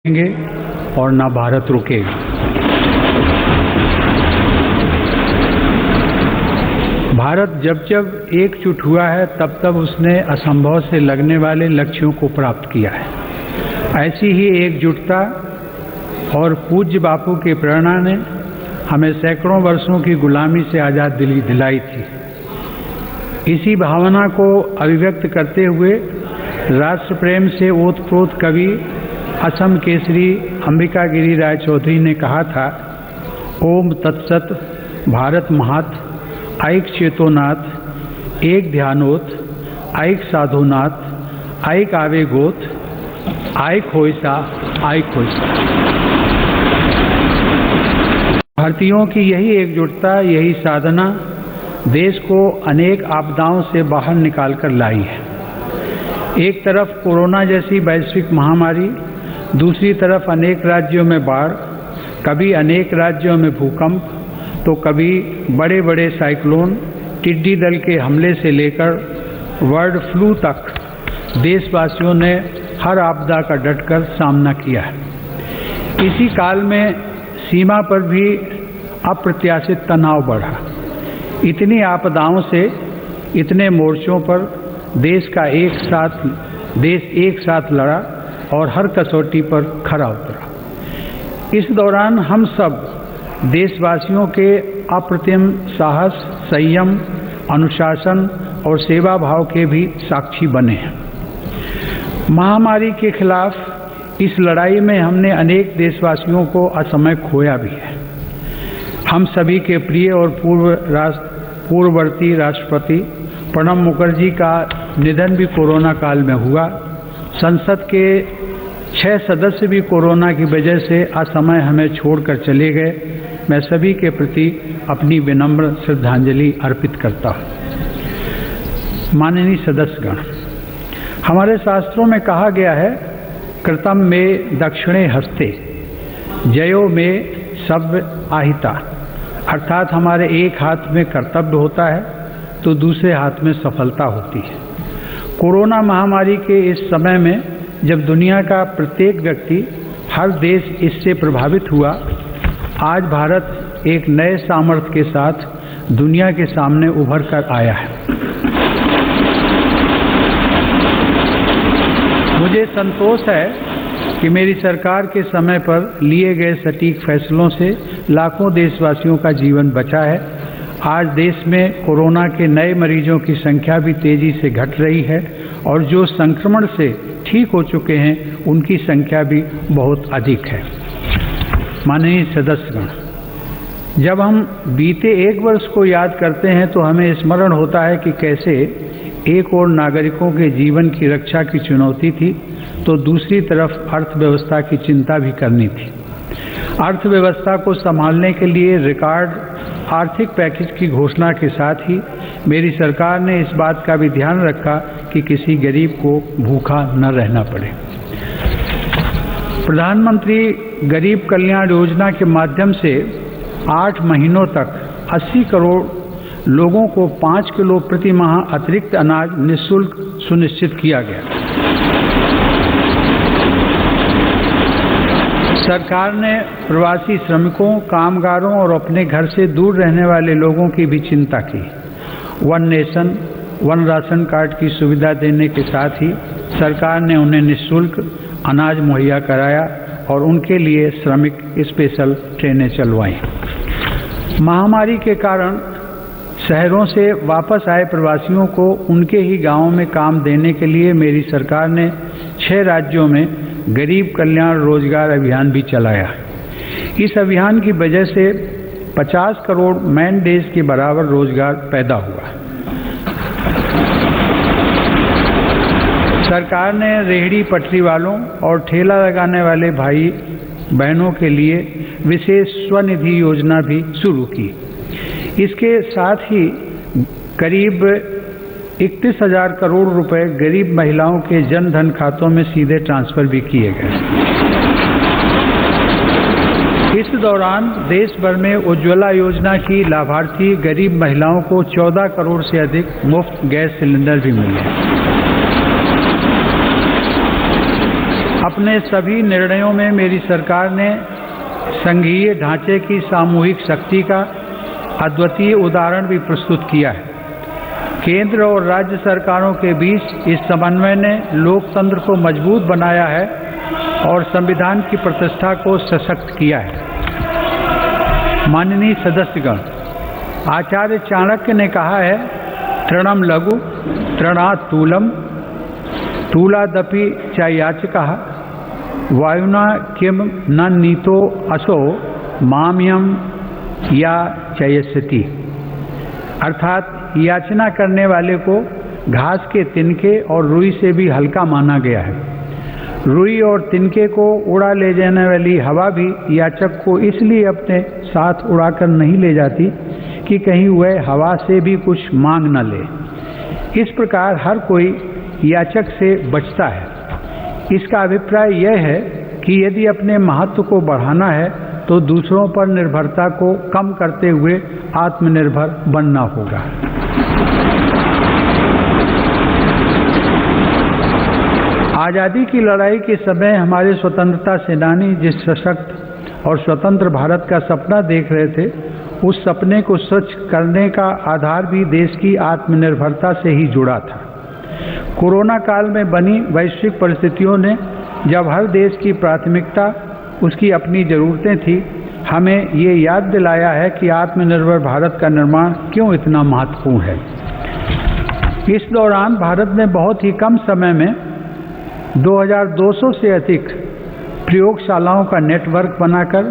और ना भारत रुकेगा। भारत जब जब एकजुट हुआ है तब तब उसने असंभव से लगने वाले लक्ष्यों को प्राप्त किया है। ऐसी ही एकजुटता और पूज्य बापू की प्रेरणा ने हमें सैकड़ों वर्षों की गुलामी से आज़ादी दिलाई थी। इसी भावना को अभिव्यक्त करते हुए राष्ट्र प्रेम से ओतप्रोत कवि असम केसरी अंबिका गिरी राय चौधरी ने कहा था, ओम तत्सत भारत महात ऐक चेतोनाथ, एक ध्यानोत ऐक साधुनाथ, ऐक आवेगोत ऐक होइसा ऐक होइसा। भारतीयों की यही एकजुटता, यही साधना देश को अनेक आपदाओं से बाहर निकाल कर लाई है। एक तरफ कोरोना जैसी वैश्विक महामारी, दूसरी तरफ अनेक राज्यों में बाढ़, कभी अनेक राज्यों में भूकंप, तो कभी बड़े बड़े साइक्लोन, टिड्डी दल के हमले से लेकर बर्ड फ्लू तक देशवासियों ने हर आपदा का डटकर सामना किया है। इसी काल में सीमा पर भी अप्रत्याशित तनाव बढ़ा। इतनी आपदाओं से इतने मोर्चों पर देश एक साथ लड़ा और हर कसौटी पर खरा उतरा। इस दौरान हम सब देशवासियों के अप्रतिम साहस, संयम, अनुशासन और सेवा भाव के भी साक्षी बने हैं। महामारी के खिलाफ इस लड़ाई में हमने अनेक देशवासियों को असमय खोया भी है। हम सभी के प्रिय और पूर्ववर्ती राष्ट्रपति प्रणब मुखर्जी का निधन भी कोरोना काल में हुआ। संसद के 6 सदस्य भी कोरोना की वजह से असमय हमें छोड़कर चले गए। मैं सभी के प्रति अपनी विनम्र श्रद्धांजलि अर्पित करता हूँ। माननीय सदस्यगण, हमारे शास्त्रों में कहा गया है, कृतम में दक्षिणे हस्ते जयो में सब आहिता, अर्थात हमारे एक हाथ में कर्तव्य होता है तो दूसरे हाथ में सफलता होती है। कोरोना महामारी के इस समय में जब दुनिया का प्रत्येक व्यक्ति, हर देश इससे प्रभावित हुआ, आज भारत एक नए सामर्थ्य के साथ दुनिया के सामने उभर कर आया है। मुझे संतोष है कि मेरी सरकार के समय पर लिए गए सटीक फैसलों से लाखों देशवासियों का जीवन बचा है। आज देश में कोरोना के नए मरीजों की संख्या भी तेजी से घट रही है और जो संक्रमण से ठीक हो चुके हैं उनकी संख्या भी बहुत अधिक है। माननीय सदस्यगण, जब हम बीते एक वर्ष को याद करते हैं तो हमें स्मरण होता है कि कैसे एक ओर नागरिकों के जीवन की रक्षा की चुनौती थी तो दूसरी तरफ अर्थव्यवस्था की चिंता भी करनी थी। अर्थव्यवस्था को संभालने के लिए रिकॉर्ड आर्थिक पैकेज की घोषणा के साथ ही मेरी सरकार ने इस बात का भी ध्यान रखा कि किसी गरीब को भूखा न रहना पड़े। प्रधानमंत्री गरीब कल्याण योजना के माध्यम से 8 महीनों तक 80 करोड़ लोगों को 5 किलो प्रति माह अतिरिक्त अनाज निःशुल्क सुनिश्चित किया गया। सरकार ने प्रवासी श्रमिकों, कामगारों और अपने घर से दूर रहने वाले लोगों की भी चिंता की। One nation one ration card की सुविधा देने के साथ ही सरकार ने उन्हें निःशुल्क अनाज मुहैया कराया और उनके लिए श्रमिक स्पेशल ट्रेनें चलवाईं। महामारी के कारण शहरों से वापस आए प्रवासियों को उनके ही गांवों में काम देने के लिए मेरी सरकार ने 6 राज्यों में गरीब कल्याण रोजगार अभियान भी चलाया। इस अभियान की वजह से 50 करोड़ मैन डेज के बराबर रोजगार पैदा हुआ। सरकार ने रेहड़ी पटरी वालों और ठेला लगाने वाले भाई बहनों के लिए विशेष स्वनिधि योजना भी शुरू की। इसके साथ ही करीब 31,000 करोड़ रुपए गरीब महिलाओं के जन धन खातों में सीधे ट्रांसफर भी किए गए। इस दौरान देश भर में उज्ज्वला योजना की लाभार्थी गरीब महिलाओं को 14 करोड़ से अधिक मुफ्त गैस सिलेंडर भी मिले। अपने सभी निर्णयों में मेरी सरकार ने संघीय ढांचे की सामूहिक शक्ति का अद्वितीय उदाहरण भी प्रस्तुत किया है। केंद्र और राज्य सरकारों के बीच इस समन्वय ने लोकतंत्र को मजबूत बनाया है और संविधान की प्रतिष्ठा को सशक्त किया है। माननीय सदस्यगण, आचार्य चाणक्य ने कहा है, तृणम लघु तृणात् तूलम तूलादपि च याचकः वायुना किम न नीतो असो माम्यम या चयस्यति। अर्थात याचना करने वाले को घास के तिनके और रुई से भी हल्का माना गया है। रुई और तिनके को उड़ा ले जाने वाली हवा भी याचक को इसलिए अपने साथ उड़ाकर नहीं ले जाती कि कहीं वह हवा से भी कुछ मांग न ले। इस प्रकार हर कोई याचक से बचता है। इसका अभिप्राय यह है कि यदि अपने महत्व को बढ़ाना है तो दूसरों पर निर्भरता को कम करते हुए आत्मनिर्भर बनना होगा। आज़ादी की लड़ाई के समय हमारे स्वतंत्रता सेनानी जिस सशक्त और स्वतंत्र भारत का सपना देख रहे थे, उस सपने को सच करने का आधार भी देश की आत्मनिर्भरता से ही जुड़ा था। कोरोना काल में बनी वैश्विक परिस्थितियों ने जब हर देश की प्राथमिकता उसकी अपनी ज़रूरतें थी, हमें ये याद दिलाया है कि आत्मनिर्भर भारत का निर्माण क्यों इतना महत्वपूर्ण है। इस दौरान भारत ने बहुत ही कम समय में 2200 से अधिक प्रयोगशालाओं का नेटवर्क बनाकर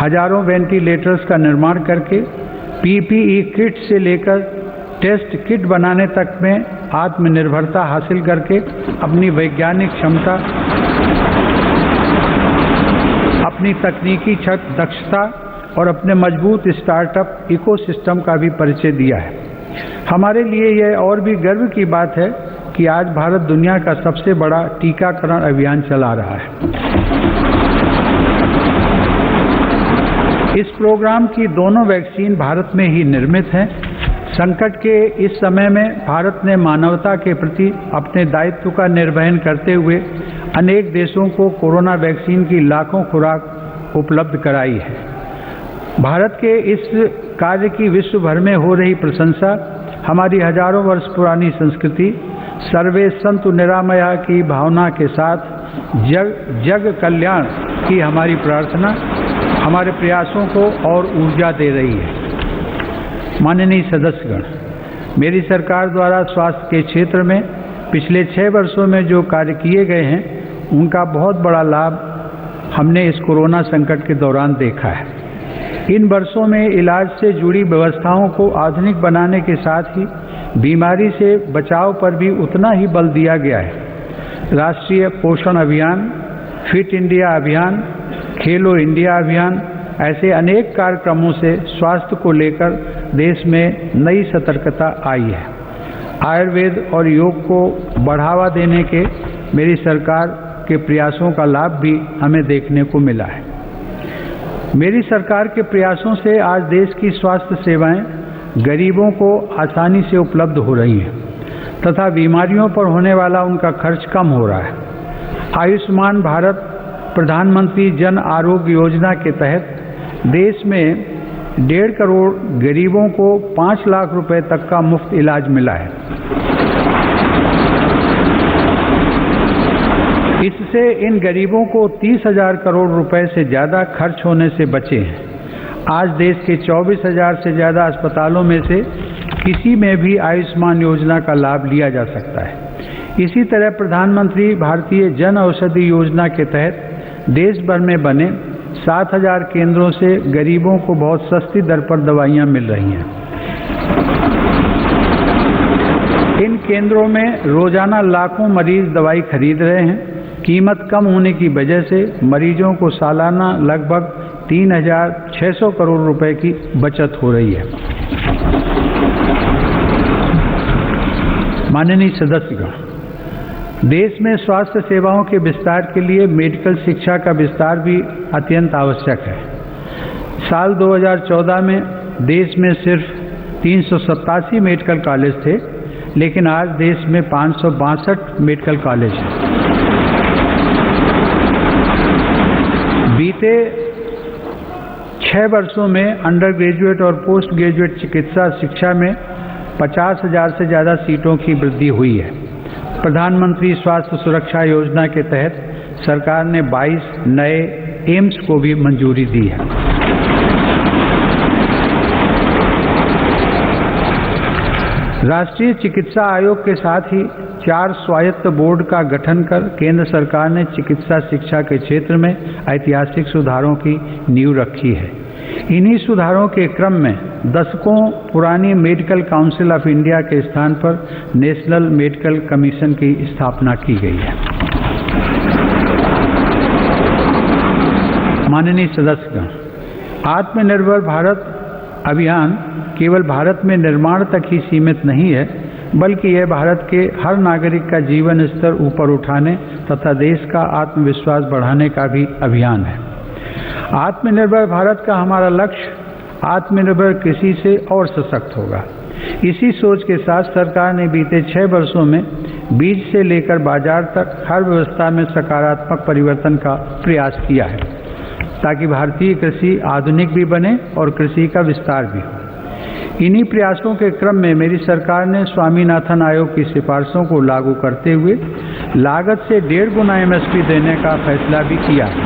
हजारों वेंटिलेटर्स का निर्माण करके पीपीई किट से लेकर टेस्ट किट बनाने तक में आत्मनिर्भरता हासिल करके अपनी वैज्ञानिक क्षमता, अपनी तकनीकी दक्षता और अपने मजबूत स्टार्टअप इकोसिस्टम का भी परिचय दिया है। हमारे लिए यह और भी गर्व की बात है कि आज भारत दुनिया का सबसे बड़ा टीकाकरण अभियान चला रहा है। इस प्रोग्राम की दोनों वैक्सीन भारत में ही निर्मित हैं। संकट के इस समय में भारत ने मानवता के प्रति अपने दायित्व का निर्वहन करते हुए अनेक देशों को कोरोना वैक्सीन की लाखों खुराक उपलब्ध कराई है। भारत के इस कार्य की विश्व भर में हो रही प्रशंसा हमारी हजारों वर्ष पुरानी संस्कृति सर्वे संतु निरामया की भावना के साथ जग कल्याण की हमारी प्रार्थना हमारे प्रयासों को और ऊर्जा दे रही है। माननीय सदस्यगण, मेरी सरकार द्वारा स्वास्थ्य के क्षेत्र में पिछले 6 वर्षों में जो कार्य किए गए हैं, उनका बहुत बड़ा लाभ हमने इस कोरोना संकट के दौरान देखा है। इन वर्षों में इलाज से जुड़ी व्यवस्थाओं को आधुनिक बनाने के साथ ही बीमारी से बचाव पर भी उतना ही बल दिया गया है। राष्ट्रीय पोषण अभियान, फिट इंडिया अभियान, खेलो इंडिया अभियान, ऐसे अनेक कार्यक्रमों से स्वास्थ्य को लेकर देश में नई सतर्कता आई है। आयुर्वेद और योग को बढ़ावा देने के मेरी सरकार के प्रयासों का लाभ भी हमें देखने को मिला है। मेरी सरकार के प्रयासों से आज देश की स्वास्थ्य सेवाएं गरीबों को आसानी से उपलब्ध हो रही हैं तथा बीमारियों पर होने वाला उनका खर्च कम हो रहा है। आयुष्मान भारत प्रधानमंत्री जन आरोग्य योजना के तहत देश में 1.5 करोड़ गरीबों को 5 लाख रुपए तक का मुफ्त इलाज मिला है। इससे इन गरीबों को 30,000 करोड़ रुपए से ज़्यादा खर्च होने से बचे हैं। आज देश के 24,000 से ज़्यादा अस्पतालों में से किसी में भी आयुष्मान योजना का लाभ लिया जा सकता है। इसी तरह प्रधानमंत्री भारतीय जन औषधि योजना के तहत देश भर में बने 7,000 केंद्रों से गरीबों को बहुत सस्ती दर पर दवाइयाँ मिल रही हैं। इन केंद्रों में रोजाना लाखों मरीज दवाई खरीद रहे हैं। कीमत कम होने की वजह से मरीजों को सालाना लगभग 3,600 करोड़ रुपए की बचत हो रही है। माननीय सदस्यगण, देश में स्वास्थ्य सेवाओं के विस्तार के लिए मेडिकल शिक्षा का विस्तार भी अत्यंत आवश्यक है। साल 2014 में देश में सिर्फ 387 मेडिकल कॉलेज थे, लेकिन आज देश में 562 मेडिकल कॉलेज हैं। बीते 6 वर्षों में अंडर ग्रेजुएट और पोस्ट ग्रेजुएट चिकित्सा शिक्षा में 50,000 से ज़्यादा सीटों की वृद्धि हुई है। प्रधानमंत्री स्वास्थ्य सुरक्षा योजना के तहत सरकार ने 22 नए एम्स को भी मंजूरी दी है। राष्ट्रीय चिकित्सा आयोग के साथ ही 4 स्वायत्त बोर्ड का गठन कर केंद्र सरकार ने चिकित्सा शिक्षा के क्षेत्र में ऐतिहासिक सुधारों की नींव रखी है। इन्हीं सुधारों के क्रम में दशकों पुरानी मेडिकल काउंसिल ऑफ इंडिया के स्थान पर नेशनल मेडिकल कमीशन की स्थापना की गई है। माननीय सदस्यगण, आत्मनिर्भर भारत अभियान केवल भारत में निर्माण तक ही सीमित नहीं है, बल्कि यह भारत के हर नागरिक का जीवन स्तर ऊपर उठाने तथा देश का आत्मविश्वास बढ़ाने का भी अभियान है। आत्मनिर्भर भारत का हमारा लक्ष्य आत्मनिर्भर कृषि से और सशक्त होगा। इसी सोच के साथ सरकार ने बीते 6 वर्षों में बीज से लेकर बाजार तक हर व्यवस्था में सकारात्मक परिवर्तन का प्रयास किया है, ताकि भारतीय कृषि आधुनिक भी बने और कृषि का विस्तार भी हो। इन्हीं प्रयासों के क्रम में मेरी सरकार ने स्वामीनाथन आयोग की सिफारिशों को लागू करते हुए लागत से 1.5 गुना MSP देने का फैसला भी किया है।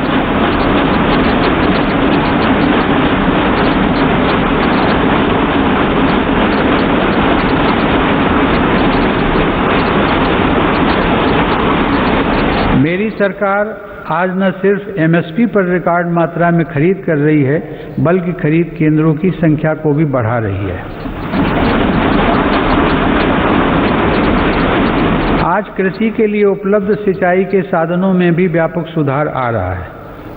मेरी सरकार आज न सिर्फ MSP पर रिकॉर्ड मात्रा में खरीद कर रही है, बल्कि खरीद केंद्रों की संख्या को भी बढ़ा रही है। आज कृषि के लिए उपलब्ध सिंचाई के साधनों में भी व्यापक सुधार आ रहा है।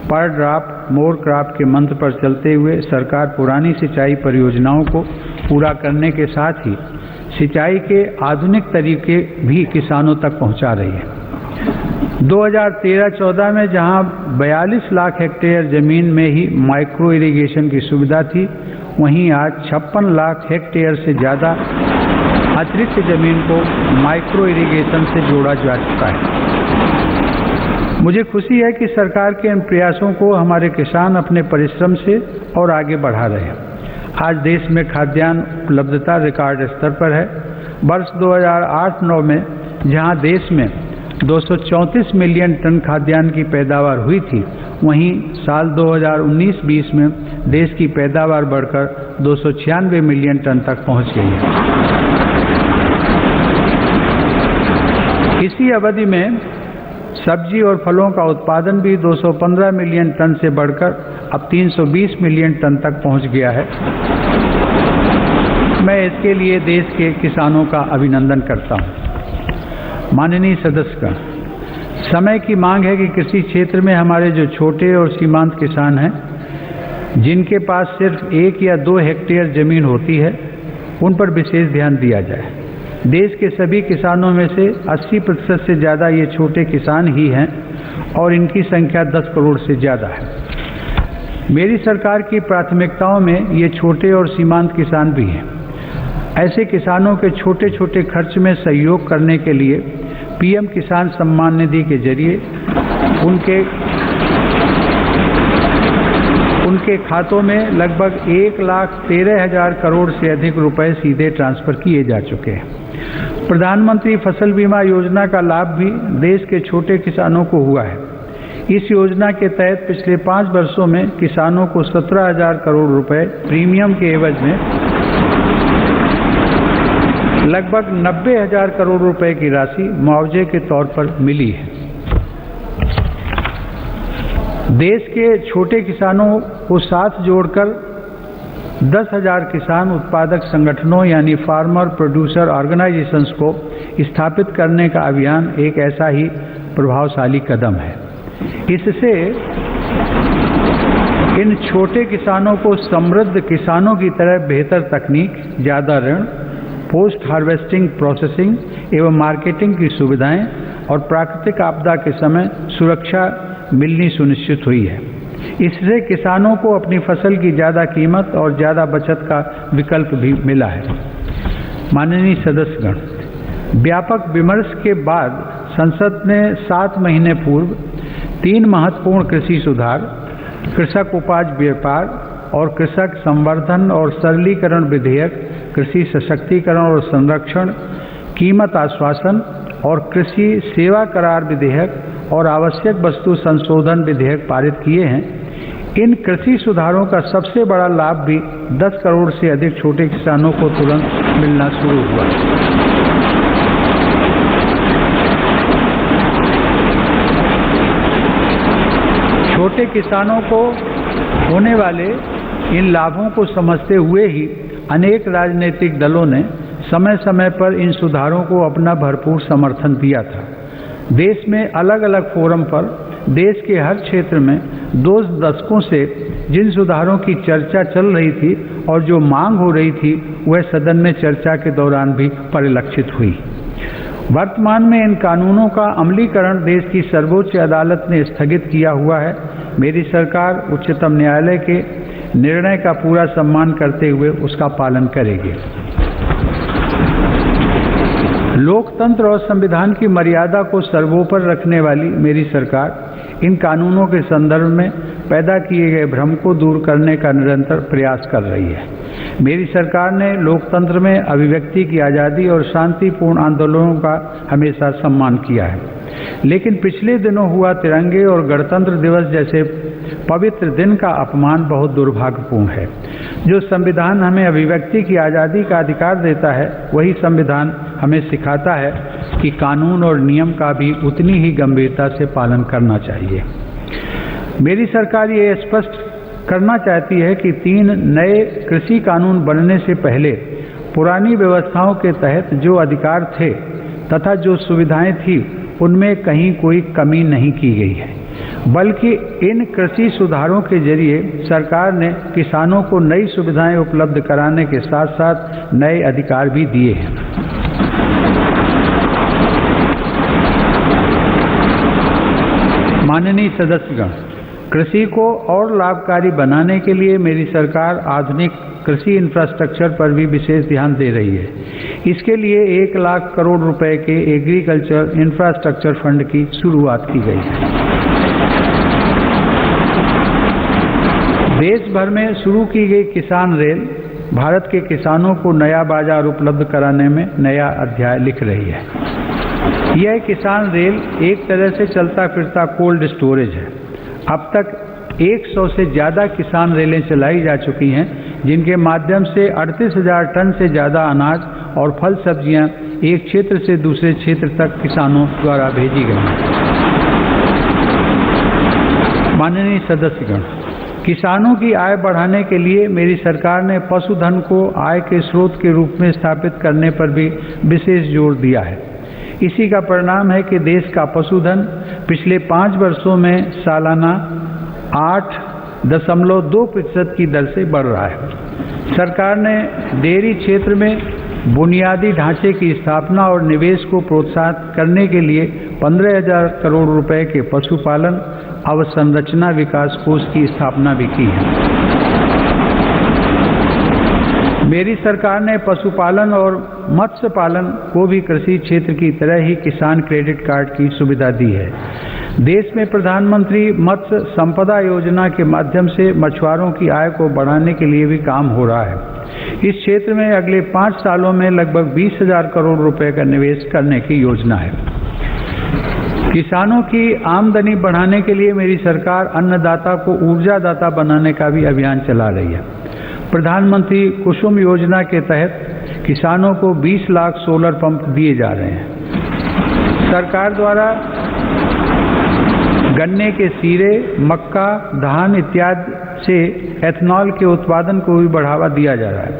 पर ड्रॉप मोर क्रॉप के मंत्र पर चलते हुए सरकार पुरानी सिंचाई परियोजनाओं को पूरा करने के साथ ही सिंचाई के आधुनिक तरीके भी किसानों तक पहुंचा रही है। 2013-14 में जहां 42 लाख हेक्टेयर जमीन में ही माइक्रो इरिगेशन की सुविधा थी, वहीं आज 56 लाख हेक्टेयर से ज़्यादा अतिरिक्त जमीन को माइक्रो इरिगेशन से जोड़ा जा चुका है। मुझे खुशी है कि सरकार के इन प्रयासों को हमारे किसान अपने परिश्रम से और आगे बढ़ा रहे हैं। आज देश में खाद्यान्न उपलब्धता रिकॉर्ड स्तर पर है। वर्ष 2008-9 में जहां देश में 234 मिलियन टन खाद्यान्न की पैदावार हुई थी, वहीं साल 2019-20 में देश की पैदावार बढ़कर 296 मिलियन टन तक पहुंच गई है। इसी अवधि में सब्जी और फलों का उत्पादन भी 215 मिलियन टन से बढ़कर अब 320 मिलियन टन तक पहुंच गया है। मैं इसके लिए देश के किसानों का अभिनंदन करता हूं। माननीय सदस्यगण, समय की मांग है कि कृषि क्षेत्र में हमारे जो छोटे और सीमांत किसान हैं, जिनके पास सिर्फ 1 या 2 हेक्टेयर जमीन होती है, उन पर विशेष ध्यान दिया जाए। देश के सभी किसानों में से 80% से ज़्यादा ये छोटे किसान ही हैं और इनकी संख्या 10 करोड़ से ज़्यादा है। मेरी सरकार की प्राथमिकताओं में ये छोटे और सीमांत किसान भी हैं। ऐसे किसानों के छोटे छोटे खर्च में सहयोग करने के लिए PM किसान सम्मान निधि के जरिए उनके खातों में लगभग 1,13,000 करोड़ से अधिक रुपए सीधे ट्रांसफर किए जा चुके हैं। प्रधानमंत्री फसल बीमा योजना का लाभ भी देश के छोटे किसानों को हुआ है। इस योजना के तहत पिछले 5 वर्षों में किसानों को 17,000 करोड़ रुपए प्रीमियम के एवज में लगभग 90,000 करोड़ रुपए की राशि मुआवजे के तौर पर मिली है। देश के छोटे किसानों को साथ जोड़कर 10,000 किसान उत्पादक संगठनों यानी फार्मर प्रोड्यूसर ऑर्गेनाइजेशंस को स्थापित करने का अभियान एक ऐसा ही प्रभावशाली कदम है। इससे इन छोटे किसानों को समृद्ध किसानों की तरह बेहतर तकनीक, ज़्यादा ऋण, पोस्ट हार्वेस्टिंग प्रोसेसिंग एवं मार्केटिंग की सुविधाएं और प्राकृतिक आपदा के समय सुरक्षा मिलनी सुनिश्चित हुई है। इससे किसानों को अपनी फसल की ज़्यादा कीमत और ज़्यादा बचत का विकल्प भी मिला है। माननीय सदस्यगण, व्यापक विमर्श के बाद संसद ने 7 महीने पूर्व 3 महत्वपूर्ण कृषि सुधार कृषक उपज व्यापार और कृषक संवर्धन और सरलीकरण विधेयक, कृषि सशक्तिकरण और संरक्षण, कीमत आश्वासन और कृषि सेवा करार विधेयक और आवश्यक वस्तु संशोधन विधेयक पारित किए हैं। इन कृषि सुधारों का सबसे बड़ा लाभ भी 10 करोड़ से अधिक छोटे किसानों को तुरंत मिलना शुरू हुआ। छोटे किसानों को होने वाले इन लाभों को समझते हुए ही अनेक राजनीतिक दलों ने समय समय पर इन सुधारों को अपना भरपूर समर्थन दिया था। देश में अलग अलग फोरम पर देश के हर क्षेत्र में 2 दशकों से जिन सुधारों की चर्चा चल रही थी और जो मांग हो रही थी, वह सदन में चर्चा के दौरान भी परिलक्षित हुई। वर्तमान में इन कानूनों का अमलीकरण देश की सर्वोच्च अदालत ने स्थगित किया हुआ है। मेरी सरकार उच्चतम न्यायालय के निर्णय का पूरा सम्मान करते हुए उसका पालन करेगी। लोकतंत्र और संविधान की मर्यादा को सर्वोपरि रखने वाली मेरी सरकार इन कानूनों के संदर्भ में पैदा किए गए भ्रम को दूर करने का निरंतर प्रयास कर रही है। मेरी सरकार ने लोकतंत्र में अभिव्यक्ति की आज़ादी और शांतिपूर्ण आंदोलनों का हमेशा सम्मान किया है, लेकिन पिछले दिनों हुआ तिरंगे और गणतंत्र दिवस जैसे पवित्र दिन का अपमान बहुत दुर्भाग्यपूर्ण है। जो संविधान हमें अभिव्यक्ति की आज़ादी का अधिकार देता है, वही संविधान हमें सिखाता है कि कानून और नियम का भी उतनी ही गंभीरता से पालन करना चाहिए। मेरी सरकार ये स्पष्ट करना चाहती है कि 3 नए कृषि कानून बनने से पहले पुरानी व्यवस्थाओं के तहत जो अधिकार थे तथा जो सुविधाएं थी, उनमें कहीं कोई कमी नहीं की गई है, बल्कि इन कृषि सुधारों के जरिए सरकार ने किसानों को नई सुविधाएं उपलब्ध कराने के साथ साथ नए अधिकार भी दिए हैं। माननीय सदस्यगण, कृषि को और लाभकारी बनाने के लिए मेरी सरकार आधुनिक कृषि इंफ्रास्ट्रक्चर पर भी विशेष ध्यान दे रही है। इसके लिए 1 लाख करोड़ रुपए के एग्रीकल्चर इंफ्रास्ट्रक्चर फंड की शुरुआत की गई है। देश भर में शुरू की गई किसान रेल भारत के किसानों को नया बाजार उपलब्ध कराने में नया अध्याय लिख रही है। यह किसान रेल एक तरह से चलता फिरता कोल्ड स्टोरेज है। अब तक 100 से ज़्यादा किसान रेलें चलाई जा चुकी हैं, जिनके माध्यम से 38,000 टन से ज़्यादा अनाज और फल सब्जियां एक क्षेत्र से दूसरे क्षेत्र तक किसानों द्वारा भेजी गई हैं। माननीय सदस्यगण, किसानों की आय बढ़ाने के लिए मेरी सरकार ने पशुधन को आय के स्रोत के रूप में स्थापित करने पर भी विशेष जोर दिया है। इसी का परिणाम है कि देश का पशुधन पिछले 5 वर्षों में सालाना 8.2% की दर से बढ़ रहा है। सरकार ने डेयरी क्षेत्र में बुनियादी ढांचे की स्थापना और निवेश को प्रोत्साहित करने के लिए 15,000 करोड़ रुपए के पशुपालन अवसंरचना विकास कोष की स्थापना भी की है। मेरी सरकार ने पशुपालन और मत्स्य पालन को भी कृषि क्षेत्र की तरह ही किसान क्रेडिट कार्ड की सुविधा दी है। देश में प्रधानमंत्री मत्स्य संपदा योजना के माध्यम से मछुआरों की आय को बढ़ाने के लिए भी काम हो रहा है। इस क्षेत्र में अगले 5 सालों में लगभग 20,000 करोड़ रुपए का निवेश करने की योजना है। किसानों की आमदनी बढ़ाने के लिए मेरी सरकार अन्नदाता को ऊर्जादाता बनाने का भी अभियान चला रही है। प्रधानमंत्री कुसुम योजना के तहत किसानों को 20 लाख सोलर पंप दिए जा रहे हैं। सरकार द्वारा गन्ने के सीरे, मक्का, धान इत्यादि से एथनॉल के उत्पादन को भी बढ़ावा दिया जा रहा है।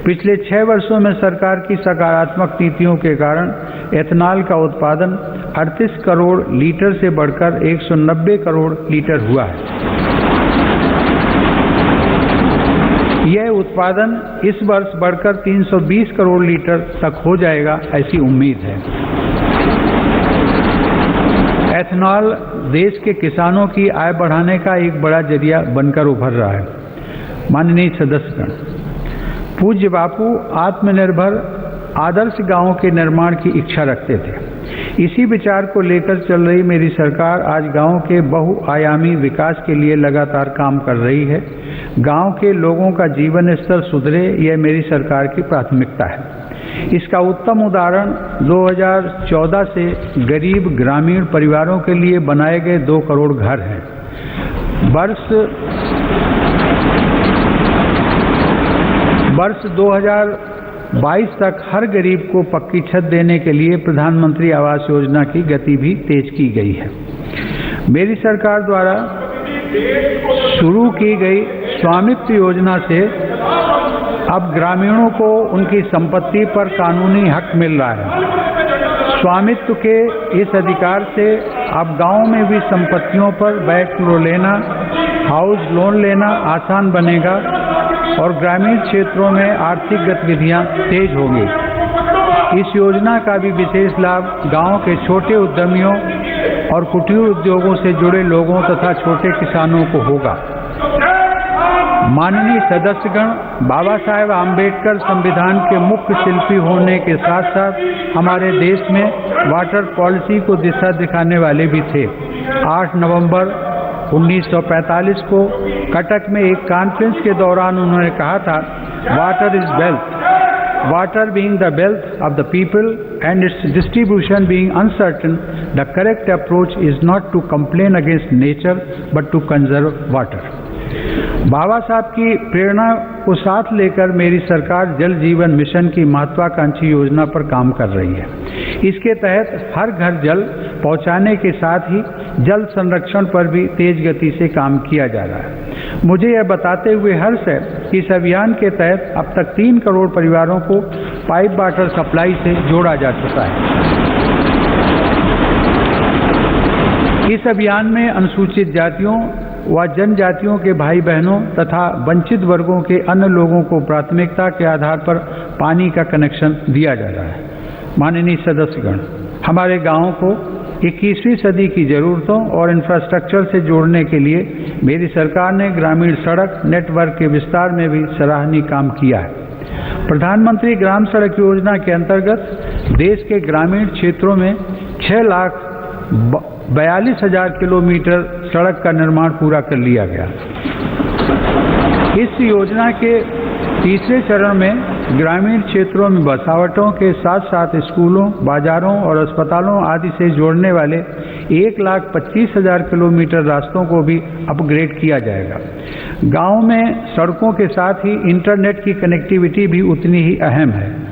पिछले 6 वर्षों में सरकार की सकारात्मक नीतियों के कारण एथनॉल का उत्पादन 38 करोड़ लीटर से बढ़कर 190 करोड़ लीटर हुआ है। यह उत्पादन इस वर्ष बढ़कर 320 करोड़ लीटर तक हो जाएगा, ऐसी उम्मीद है। एथनॉल देश के किसानों की आय बढ़ाने का एक बड़ा जरिया बनकर उभर रहा है। माननीय सदस्यगण, पूज्य बापू आत्मनिर्भर आदर्श गांवों के निर्माण की इच्छा रखते थे। इसी विचार को लेकर चल रही मेरी सरकार आज गांव के बहुआयामी विकास के लिए लगातार काम कर रही है। गांव के लोगों का जीवन स्तर सुधरे, यह मेरी सरकार की प्राथमिकता है। इसका उत्तम उदाहरण 2014 से गरीब ग्रामीण परिवारों के लिए बनाए गए 2 करोड़ घर हैं। वर्ष 2022 तक हर गरीब को पक्की छत देने के लिए प्रधानमंत्री आवास योजना की गति भी तेज की गई है। मेरी सरकार द्वारा शुरू की गई स्वामित्व योजना से अब ग्रामीणों को उनकी संपत्ति पर कानूनी हक मिल रहा है। स्वामित्व के इस अधिकार से अब गांव में भी संपत्तियों पर बैंक लोन लेना, हाउस लोन लेना आसान बनेगा और ग्रामीण क्षेत्रों में आर्थिक गतिविधियां तेज होंगी। इस योजना का भी विशेष लाभ गांव के छोटे उद्यमियों और कुटीर उद्योगों से जुड़े लोगों तथा छोटे किसानों को होगा। माननीय सदस्यगण, बाबा साहेब आम्बेडकर संविधान के मुख्य शिल्पी होने के साथ साथ हमारे देश में वाटर पॉलिसी को दिशा दिखाने वाले भी थे। 8 नवंबर 1945 को कटक में एक कॉन्फ्रेंस के दौरान उन्होंने कहा था, water is wealth, water being the wealth of the people and its distribution being uncertain, the correct approach is not to complain against nature but to conserve water. Baba Saheb की प्रेरणा को साथ लेकर मेरी सरकार जल जीवन मिशन की महत्वाकांक्षी योजना पर काम कर रही है। इसके तहत हर घर जल पहुंचाने के साथ ही जल संरक्षण पर भी तेज गति से काम किया जा रहा है। मुझे यह बताते हुए हर्ष है कि इस अभियान के तहत अब तक 3 करोड़ परिवारों को पाइप वाटर सप्लाई से जोड़ा जा चुका है। इस अभियान में अनुसूचित जातियों व जनजातियों के भाई बहनों तथा वंचित वर्गों के अन्य लोगों को प्राथमिकता के आधार पर पानी का कनेक्शन दिया जा रहा है। माननीय सदस्यगण, हमारे गांवों को 21वीं सदी की जरूरतों और इंफ्रास्ट्रक्चर से जोड़ने के लिए मेरी सरकार ने ग्रामीण सड़क नेटवर्क के विस्तार में भी सराहनीय काम किया है। प्रधानमंत्री ग्राम सड़क योजना के अंतर्गत देश के ग्रामीण क्षेत्रों में 6,42,000 किलोमीटर सड़क का निर्माण पूरा कर लिया गया। इस योजना के तीसरे चरण में ग्रामीण क्षेत्रों में बसावटों के साथ साथ स्कूलों, बाजारों और अस्पतालों आदि से जोड़ने वाले 1,25,000 किलोमीटर रास्तों को भी अपग्रेड किया जाएगा। गांव में सड़कों के साथ ही इंटरनेट की कनेक्टिविटी भी उतनी ही अहम है।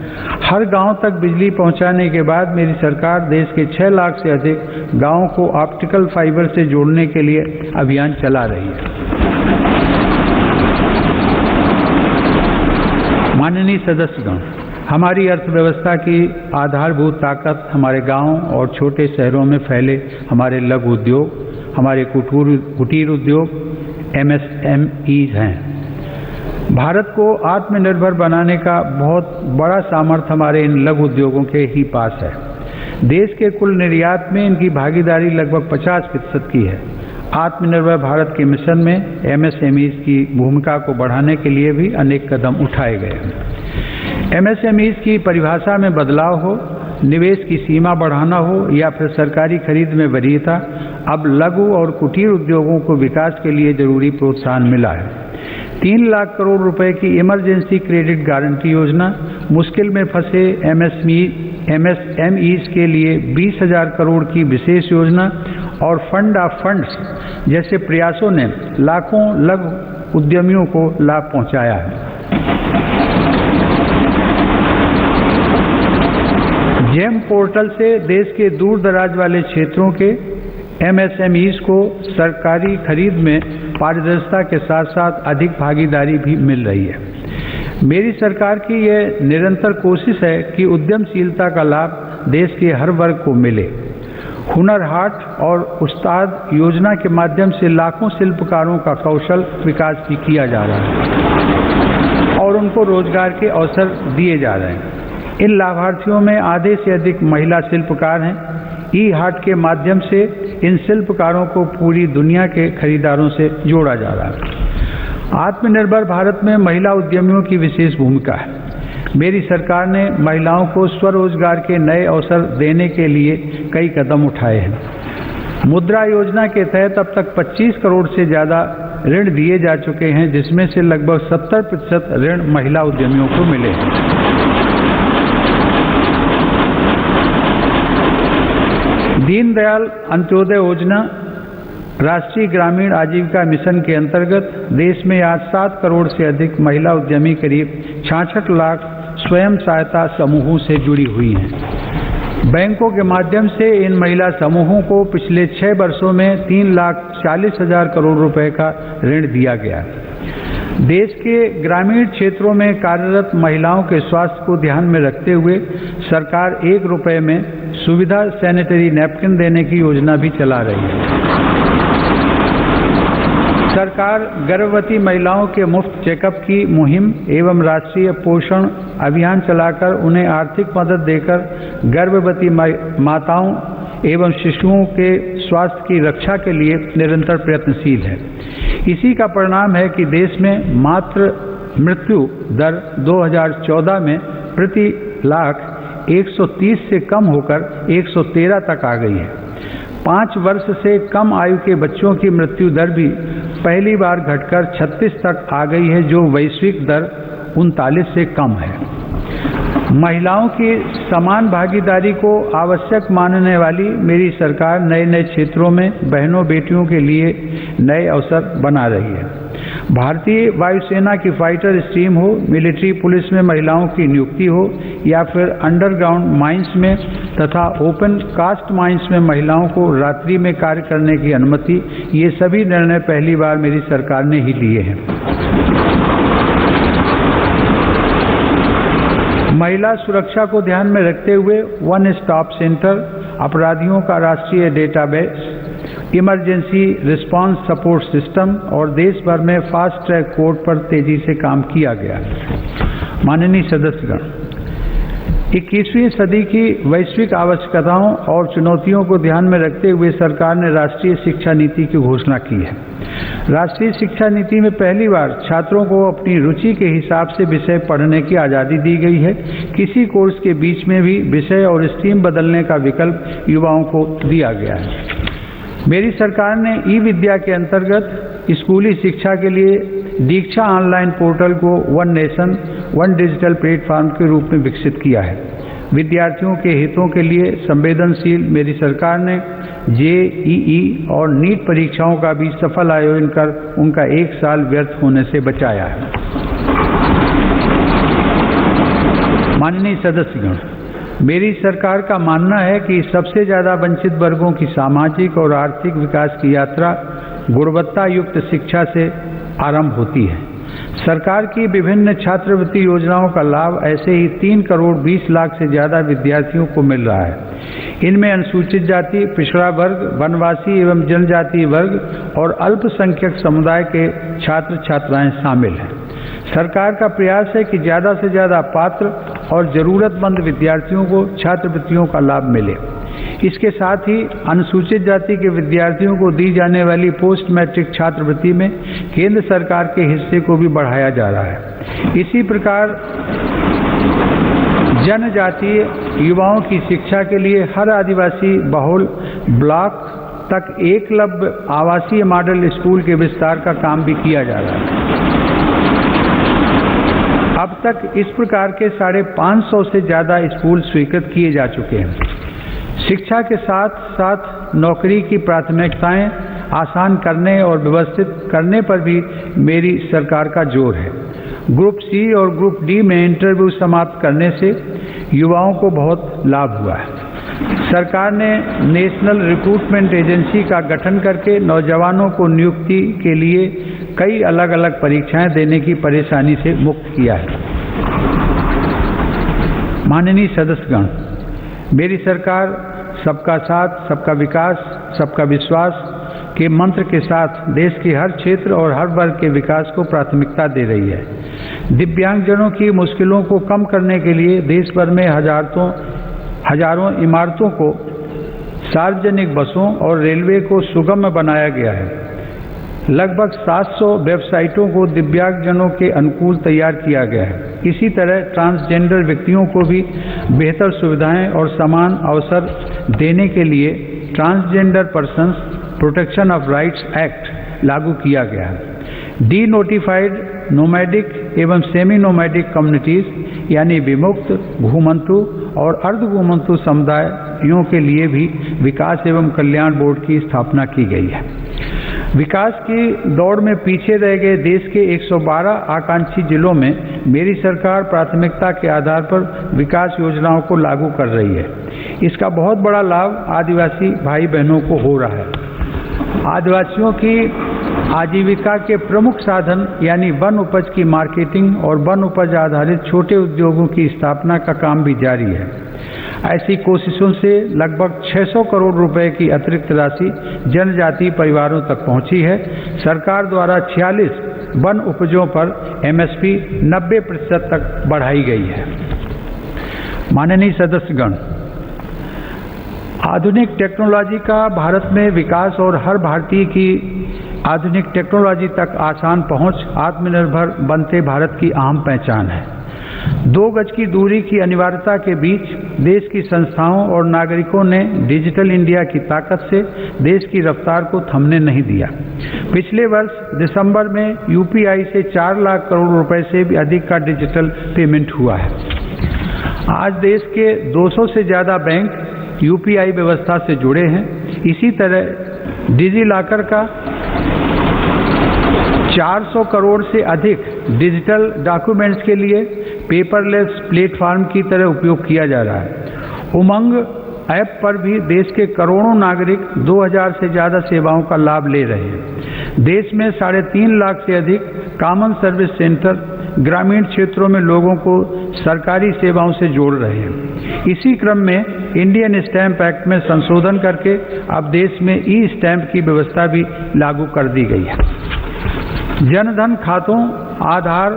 हर गांव तक बिजली पहुंचाने के बाद मेरी सरकार देश के 6 लाख से अधिक गांवों को ऑप्टिकल फाइबर से जोड़ने के लिए अभियान चला रही है। माननीय सदस्यगण, हमारी अर्थव्यवस्था की आधारभूत ताकत हमारे गांव और छोटे शहरों में फैले हमारे लघु उद्योग, हमारे कुटीर उद्योग MSMEs हैं। भारत को आत्मनिर्भर बनाने का बहुत बड़ा सामर्थ्य हमारे इन लघु उद्योगों के ही पास है। देश के कुल निर्यात में इनकी भागीदारी लगभग 50% की है। आत्मनिर्भर भारत के मिशन में MSMEs की भूमिका को बढ़ाने के लिए भी अनेक कदम उठाए गए हैं। MSMEs की परिभाषा में बदलाव हो, निवेश की सीमा बढ़ाना हो या फिर सरकारी खरीद में वरीयता, अब लघु और कुटीर उद्योगों को विकास के लिए जरूरी प्रोत्साहन मिला है। 3 लाख करोड़ रुपए की इमरजेंसी क्रेडिट गारंटी योजना, मुश्किल में फंसे MSMEs के लिए 20,000 करोड़ की विशेष योजना और फंड ऑफ फंड्स जैसे प्रयासों ने लाखों लघु उद्यमियों को लाभ पहुंचाया है। जेम पोर्टल से देश के दूर दराज वाले क्षेत्रों के MSMEs को सरकारी खरीद में पारदर्शिता के साथ साथ अधिक भागीदारी भी मिल रही है। मेरी सरकार की यह निरंतर कोशिश है कि उद्यमशीलता का लाभ देश के हर वर्ग को मिले। हुनर हाट और उस्ताद योजना के माध्यम से लाखों शिल्पकारों का कौशल विकास भी किया जा रहा है और उनको रोजगार के अवसर दिए जा रहे हैं। इन लाभार्थियों में आधे से अधिक महिला शिल्पकार हैं। ई-हाट के माध्यम से इन शिल्पकारों को पूरी दुनिया के खरीदारों से जोड़ा जा रहा है। आत्मनिर्भर भारत में महिला उद्यमियों की विशेष भूमिका है। मेरी सरकार ने महिलाओं को स्वरोजगार के नए अवसर देने के लिए कई कदम उठाए हैं। मुद्रा योजना के तहत अब तक 25 करोड़ से ज़्यादा ऋण दिए जा चुके हैं, जिसमें से लगभग 70% ऋण महिला उद्यमियों को मिले हैं। दीनदयाल अंत्योदय योजना राष्ट्रीय ग्रामीण आजीविका मिशन के अंतर्गत देश में आज 7 करोड़ से अधिक महिला उद्यमी करीब 66 लाख स्वयं सहायता समूहों से जुड़ी हुई हैं। बैंकों के माध्यम से इन महिला समूहों को पिछले 6 वर्षों में 3,40,000 करोड़ रुपए का ऋण दिया गया। देश के ग्रामीण क्षेत्रों में कार्यरत महिलाओं के स्वास्थ्य को ध्यान में रखते हुए सरकार 1 रुपए में सुविधा सैनिटरी नैपकिन देने की योजना भी चला रही है। सरकार गर्भवती महिलाओं के मुफ्त चेकअप की मुहिम एवं राष्ट्रीय पोषण अभियान चलाकर उन्हें आर्थिक मदद देकर गर्भवती माताओं एवं शिशुओं के स्वास्थ्य की रक्षा के लिए निरंतर प्रयत्नशील है। इसी का परिणाम है कि देश में मातृ मृत्यु दर 2014 में प्रति लाख 130 से कम होकर 113 तक आ गई है। 5 वर्ष से कम आयु के बच्चों की मृत्यु दर भी पहली बार घटकर 36 तक आ गई है, जो वैश्विक दर 39 से कम है। महिलाओं की समान भागीदारी को आवश्यक मानने वाली मेरी सरकार नए नए क्षेत्रों में बहनों बेटियों के लिए नए अवसर बना रही है। भारतीय वायुसेना की फाइटर स्ट्रीम हो, मिलिट्री पुलिस में महिलाओं की नियुक्ति हो या फिर अंडरग्राउंड माइंस में तथा ओपन कास्ट माइंस में महिलाओं को रात्रि में कार्य करने की अनुमति, ये सभी निर्णय पहली बार मेरी सरकार ने ही लिए हैं। महिला सुरक्षा को ध्यान में रखते हुए वन स्टॉप सेंटर, अपराधियों का राष्ट्रीय database, emergency response support system और देश भर में फास्ट ट्रैक कोर्ट पर तेजी से काम किया गया। माननीय सदस्यगण, 21वीं सदी की वैश्विक आवश्यकताओं और चुनौतियों को ध्यान में रखते हुए सरकार ने राष्ट्रीय शिक्षा नीति की घोषणा की है। राष्ट्रीय शिक्षा नीति में पहली बार छात्रों को अपनी रुचि के हिसाब से विषय पढ़ने की आज़ादी दी गई है। किसी कोर्स के बीच में भी विषय और स्ट्रीम बदलने का विकल्प युवाओं को दिया गया है। मेरी सरकार ने ई विद्या के अंतर्गत स्कूली शिक्षा के लिए दीक्षा ऑनलाइन पोर्टल को one nation one digital platform के रूप में विकसित किया है। विद्यार्थियों के हितों के लिए संवेदनशील मेरी सरकार ने JEE और नीट परीक्षाओं का भी सफल आयोजन कर उनका 1 साल व्यर्थ होने से बचाया है। माननीय सदस्यगण, मेरी सरकार का मानना है कि सबसे ज़्यादा वंचित वर्गों की सामाजिक और आर्थिक विकास की यात्रा गुणवत्ता युक्त शिक्षा से आरंभ होती है। सरकार की विभिन्न छात्रवृत्ति योजनाओं का लाभ ऐसे ही 3 करोड़ 20 लाख से ज़्यादा विद्यार्थियों को मिल रहा है। इनमें अनुसूचित जाति, पिछड़ा वर्ग, वनवासी एवं जनजातीय वर्ग और अल्पसंख्यक समुदाय के छात्र छात्राएं शामिल हैं। सरकार का प्रयास है कि ज़्यादा से ज़्यादा पात्र और ज़रूरतमंद विद्यार्थियों को छात्रवृत्तियों का लाभ मिले। इसके साथ ही अनुसूचित जाति के विद्यार्थियों को दी जाने वाली पोस्ट मैट्रिक छात्रवृत्ति में केंद्र सरकार के हिस्से को भी बढ़ाया जा रहा है। इसी प्रकार जनजातीय युवाओं की शिक्षा के लिए हर आदिवासी बहुल ब्लॉक तक एकलव्य आवासीय मॉडल स्कूल के विस्तार का काम भी किया जा रहा है। अब तक इस प्रकार के 550 से ज़्यादा स्कूल स्वीकृत किए जा चुके हैं। शिक्षा के साथ साथ नौकरी की प्राथमिकताएं आसान करने और व्यवस्थित करने पर भी मेरी सरकार का जोर है। ग्रुप C और ग्रुप D में इंटरव्यू समाप्त करने से युवाओं को बहुत लाभ हुआ है। सरकार ने नेशनल रिक्रूटमेंट एजेंसी का गठन करके नौजवानों को नियुक्ति के लिए कई अलग अलग परीक्षाएं देने की परेशानी से मुक्त किया है। माननीय सदस्यगण, मेरी सरकार सबका साथ, सबका विकास, सबका विश्वास के मंत्र के साथ देश के हर क्षेत्र और हर वर्ग के विकास को प्राथमिकता दे रही है। दिव्यांगजनों की मुश्किलों को कम करने के लिए देश भर में हजारों इमारतों को सार्वजनिक बसों और रेलवे को सुगम बनाया गया है। लगभग 700 वेबसाइटों को दिव्यांगजनों के अनुकूल तैयार किया गया है। इसी तरह ट्रांसजेंडर व्यक्तियों को भी बेहतर सुविधाएं और समान अवसर देने के लिए transgender persons protection of rights act लागू किया गया है। डी नोटिफाइड नोमैडिक एवं सेमी नोमैडिक कम्युनिटीज यानी विमुक्त, घुमंतु और अर्ध घुमंतु समुदायों के लिए भी विकास एवं कल्याण बोर्ड की स्थापना की गई है। विकास की दौड़ में पीछे रह गए देश के 112 आकांक्षी जिलों में मेरी सरकार प्राथमिकता के आधार पर विकास योजनाओं को लागू कर रही है। इसका बहुत बड़ा लाभ आदिवासी भाई बहनों को हो रहा है। आदिवासियों की आजीविका के प्रमुख साधन यानी वन उपज की मार्केटिंग और वन उपज आधारित छोटे उद्योगों की स्थापना का काम भी जारी है। ऐसी कोशिशों से लगभग 600 करोड़ रुपए की अतिरिक्त राशि जनजातीय परिवारों तक पहुंची है। सरकार द्वारा 46 वन उपजों पर MSP 90% तक बढ़ाई गई है। माननीय सदस्यगण, आधुनिक टेक्नोलॉजी का भारत में विकास और हर भारतीय की आधुनिक टेक्नोलॉजी तक आसान पहुंच आत्मनिर्भर बनते भारत की अहम पहचान है। 2 गज की दूरी की अनिवार्यता के बीच देश की संस्थाओं और नागरिकों ने डिजिटल इंडिया की ताकत से देश की रफ्तार को थमने नहीं दिया। पिछले वर्ष दिसंबर में UPI से 4 लाख करोड़ रुपए से भी अधिक का डिजिटल पेमेंट हुआ है। आज देश के 200 से ज्यादा बैंक UPI व्यवस्था से जुड़े हैं। इसी तरह डिजिलॉकर का 400 करोड़ से अधिक डिजिटल डॉक्यूमेंट्स के लिए पेपरलेस प्लेटफॉर्म की तरह उपयोग किया जा रहा है। उमंग ऐप पर भी देश के करोड़ों नागरिक 2000 से ज्यादा सेवाओं का लाभ ले रहे हैं। देश में 3.5 लाख से अधिक कॉमन सर्विस सेंटर ग्रामीण क्षेत्रों में लोगों को सरकारी सेवाओं से जोड़ रहे हैं। इसी क्रम में इंडियन स्टैंप एक्ट में संशोधन करके अब देश में ई-स्टैंप की व्यवस्था भी लागू कर दी गई है। जनधन खातों, आधार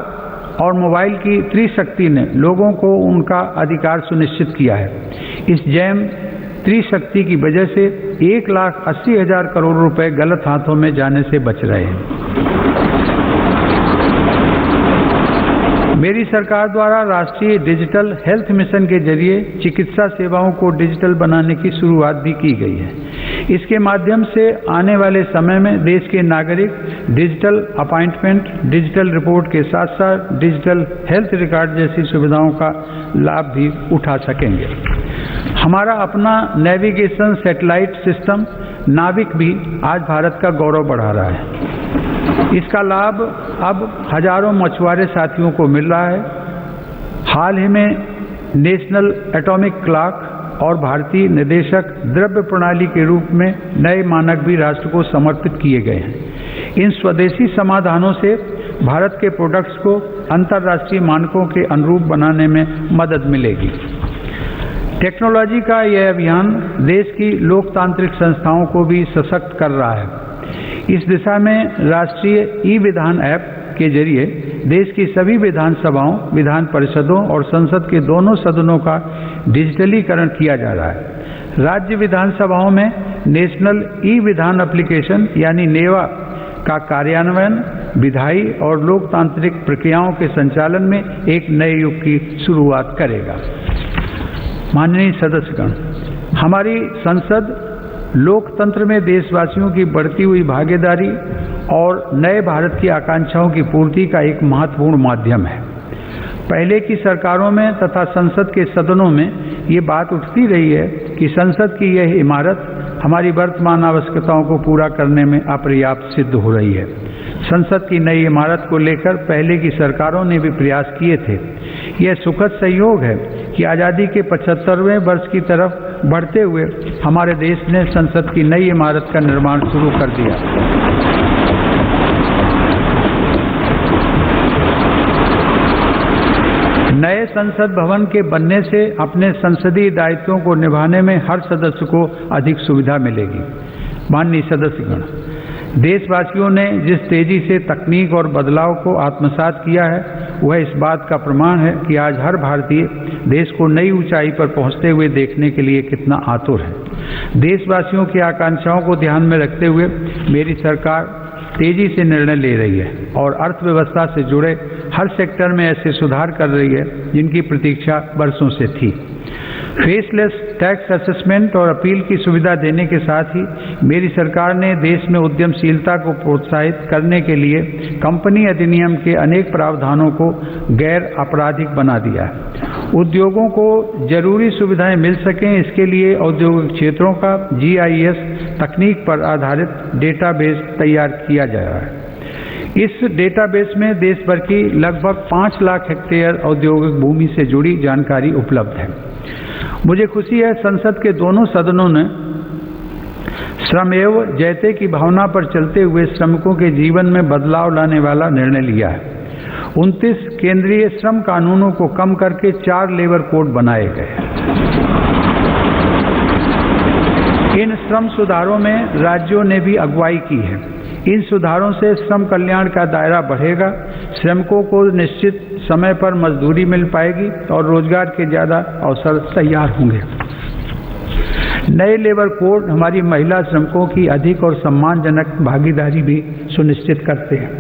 और मोबाइल की त्रिशक्ति ने लोगों को उनका अधिकार सुनिश्चित किया है। इस जैम त्रिशक्ति की वजह से 1,80,000 करोड़ रुपए गलत हाथों में जाने से बच रहे हैं। मेरी सरकार द्वारा राष्ट्रीय डिजिटल हेल्थ मिशन के जरिए चिकित्सा सेवाओं को डिजिटल बनाने की शुरुआत भी की गई है। इसके माध्यम से आने वाले समय में देश के नागरिक डिजिटल अपॉइंटमेंट, डिजिटल रिपोर्ट के साथ साथ डिजिटल हेल्थ रिकॉर्ड जैसी सुविधाओं का लाभ भी उठा सकेंगे। हमारा अपना नेविगेशन सैटेलाइट सिस्टम नाविक भी आज भारत का गौरव बढ़ा रहा है। इसका लाभ अब हजारों मछुआरे साथियों को मिल रहा है। हाल ही में नेशनल एटॉमिक क्लॉक और भारतीय निर्देशक द्रव्य प्रणाली के रूप में नए मानक भी राष्ट्र को समर्पित किए गए हैं। इन स्वदेशी समाधानों से भारत के प्रोडक्ट्स को अंतर्राष्ट्रीय मानकों के अनुरूप बनाने में मदद मिलेगी। टेक्नोलॉजी का यह अभियान देश की लोकतांत्रिक संस्थाओं को भी सशक्त कर रहा है। इस दिशा में राष्ट्रीय ई-विधान ऐप के जरिए देश की सभी विधानसभाओं, विधान परिषदों और संसद के दोनों सदनों का डिजिटलीकरण किया जा रहा है। राज्य विधानसभाओं में नेशनल ई-विधान एप्लीकेशन यानी नेवा का कार्यान्वयन विधायी और लोकतांत्रिक प्रक्रियाओं के संचालन में एक नए युग की शुरुआत करेगा। माननीय सदस्यगण, हमारी संसद लोकतंत्र में देशवासियों की बढ़ती हुई भागीदारी और नए भारत की आकांक्षाओं की पूर्ति का एक महत्वपूर्ण माध्यम है। पहले की सरकारों में तथा संसद के सदनों में ये बात उठती रही है कि संसद की यह इमारत हमारी वर्तमान आवश्यकताओं को पूरा करने में अपर्याप्त सिद्ध हो रही है। संसद की नई इमारत को लेकर पहले की सरकारों ने भी प्रयास किए थे। यह सुखद संयोग है कि आज़ादी के 75वें वर्ष की तरफ बढ़ते हुए हमारे देश ने संसद की नई इमारत का निर्माण शुरू कर दिया। नए संसद भवन के बनने से अपने संसदीय दायित्वों को निभाने में हर सदस्य को अधिक सुविधा मिलेगी। माननीय सदस्यगण, देशवासियों ने जिस तेजी से तकनीक और बदलाव को आत्मसात किया है वह इस बात का प्रमाण है कि आज हर भारतीय देश को नई ऊंचाई पर पहुंचते हुए देखने के लिए कितना आतुर है। देशवासियों की आकांक्षाओं को ध्यान में रखते हुए मेरी सरकार तेजी से निर्णय ले रही है और अर्थव्यवस्था से जुड़े हर सेक्टर में ऐसे सुधार कर रही है जिनकी प्रतीक्षा वर्षों से थी। फेसलेस टैक्स असेसमेंट और अपील की सुविधा देने के साथ ही मेरी सरकार ने देश में उद्यमशीलता को प्रोत्साहित करने के लिए कंपनी अधिनियम के अनेक प्रावधानों को गैर आपराधिक बना दिया है। उद्योगों को जरूरी सुविधाएं मिल सकें, इसके लिए औद्योगिक क्षेत्रों का GIS तकनीक पर आधारित डेटाबेस तैयार किया जा रहा है। इस डेटाबेस में देश भर की लगभग 5 लाख हेक्टेयर औद्योगिक भूमि से जुड़ी जानकारी उपलब्ध है। मुझे खुशी है संसद के दोनों सदनों ने श्रमेव जयते की भावना पर चलते हुए श्रमिकों के जीवन में बदलाव लाने वाला निर्णय लिया है। 29 केंद्रीय श्रम कानूनों को कम करके 4 लेबर कोड बनाए गए। इन श्रम सुधारों में राज्यों ने भी अगुवाई की है। इन सुधारों से श्रम कल्याण का दायरा बढ़ेगा, श्रमिकों को निश्चित समय पर मजदूरी मिल पाएगी और रोजगार के ज्यादा अवसर तैयार होंगे। नए लेबर कोड हमारी महिला श्रमिकों की अधिक और सम्मानजनक भागीदारी भी सुनिश्चित करते हैं।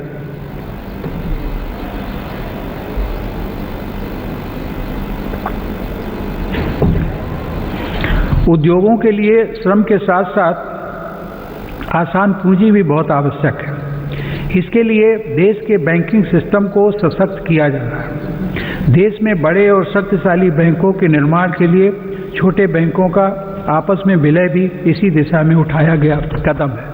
उद्योगों के लिए श्रम के साथ साथ आसान पूंजी भी बहुत आवश्यक है। इसके लिए देश के बैंकिंग सिस्टम को सशक्त किया जा रहा है। देश में बड़े और शक्तिशाली बैंकों के निर्माण के लिए छोटे बैंकों का आपस में विलय भी इसी दिशा में उठाया गया कदम है।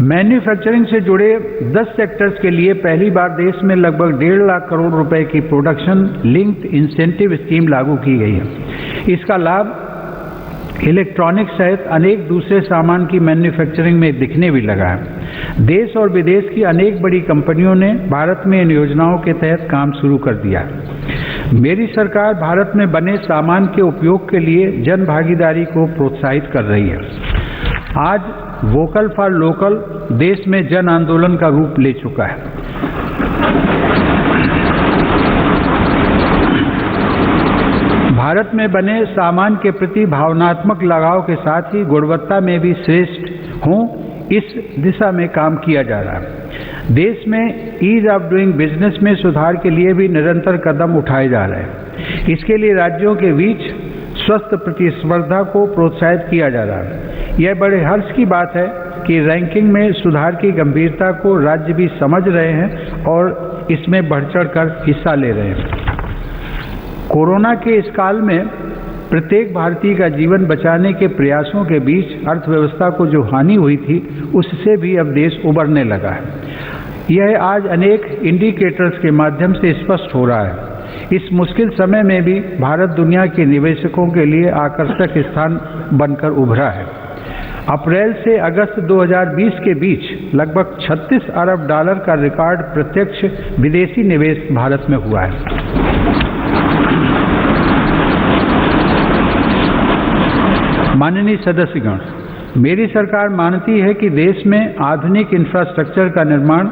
मैन्युफैक्चरिंग से जुड़े 10 सेक्टर्स के लिए पहली बार देश में लगभग 1.5 लाख करोड़ रुपए की प्रोडक्शन लिंक्ड इंसेंटिव स्कीम लागू की गई है। इसका लाभ इलेक्ट्रॉनिक्स सहित अनेक दूसरे सामान की मैन्युफैक्चरिंग में दिखने भी लगा है। देश और विदेश की अनेक बड़ी कंपनियों ने भारत में इन योजनाओं के तहत काम शुरू कर दिया है। मेरी सरकार भारत में बने सामान के उपयोग के लिए जन भागीदारी को प्रोत्साहित कर रही है। आज वोकल फॉर लोकल देश में जन आंदोलन का रूप ले चुका है। भारत में बने सामान के प्रति भावनात्मक लगाव के साथ ही गुणवत्ता में भी श्रेष्ठ हों, इस दिशा में काम किया जा रहा है। देश में ईज ऑफ डूइंग बिजनेस में सुधार के लिए भी निरंतर कदम उठाए जा रहे हैं। इसके लिए राज्यों के बीच स्वस्थ प्रतिस्पर्धा को प्रोत्साहित किया जा रहा है। यह बड़े हर्ष की बात है कि रैंकिंग में सुधार की गंभीरता को राज्य भी समझ रहे हैं और इसमें बढ़ चढ़कर हिस्सा ले रहे हैं। कोरोना के इस काल में प्रत्येक भारतीय का जीवन बचाने के प्रयासों के बीच अर्थव्यवस्था को जो हानि हुई थी, उससे भी अब देश उबरने लगा है। यह आज अनेक इंडिकेटर्स के माध्यम से स्पष्ट हो रहा है। इस मुश्किल समय में भी भारत दुनिया के निवेशकों के लिए आकर्षक स्थान बनकर उभरा है। अप्रैल से अगस्त 2020 के बीच लगभग $36 अरब का रिकॉर्ड प्रत्यक्ष विदेशी निवेश भारत में हुआ है। माननीय सदस्यगण, मेरी सरकार मानती है कि देश में आधुनिक इंफ्रास्ट्रक्चर का निर्माण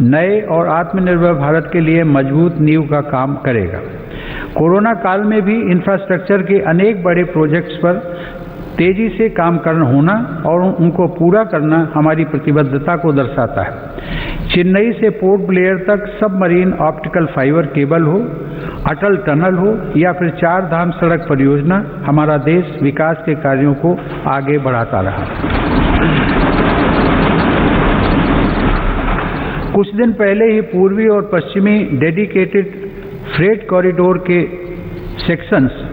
नए और आत्मनिर्भर भारत के लिए मजबूत नींव का काम करेगा। कोरोना काल में भी इंफ्रास्ट्रक्चर के अनेक बड़े प्रोजेक्ट्स पर तेजी से काम करना होना और उनको पूरा करना हमारी प्रतिबद्धता को दर्शाता है। चेन्नई से पोर्ट ब्लेयर तक सबमरीन ऑप्टिकल फाइबर केबल हो, अटल टनल हो या फिर 4 धाम सड़क परियोजना, हमारा देश विकास के कार्यों को आगे बढ़ाता रहा। कुछ दिन पहले ही पूर्वी और पश्चिमी डेडिकेटेड फ्रेट कॉरिडोर के सेक्शंस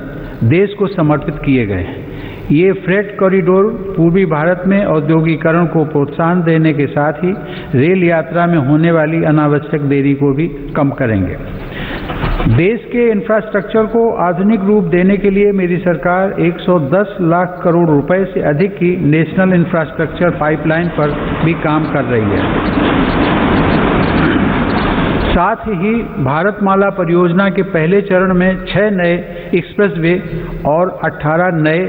देश को समर्पित किए गए हैं। ये फ्रेट कॉरिडोर पूर्वी भारत में औद्योगिकरण को प्रोत्साहन देने के साथ ही रेल यात्रा में होने वाली अनावश्यक देरी को भी कम करेंगे। देश के इंफ्रास्ट्रक्चर को आधुनिक रूप देने के लिए मेरी सरकार 110 लाख करोड़ रुपए से अधिक की नेशनल इंफ्रास्ट्रक्चर पाइपलाइन पर भी काम कर रही है। साथ ही भारतमाला परियोजना के पहले चरण में 6 नए एक्सप्रेसवे और 18 नए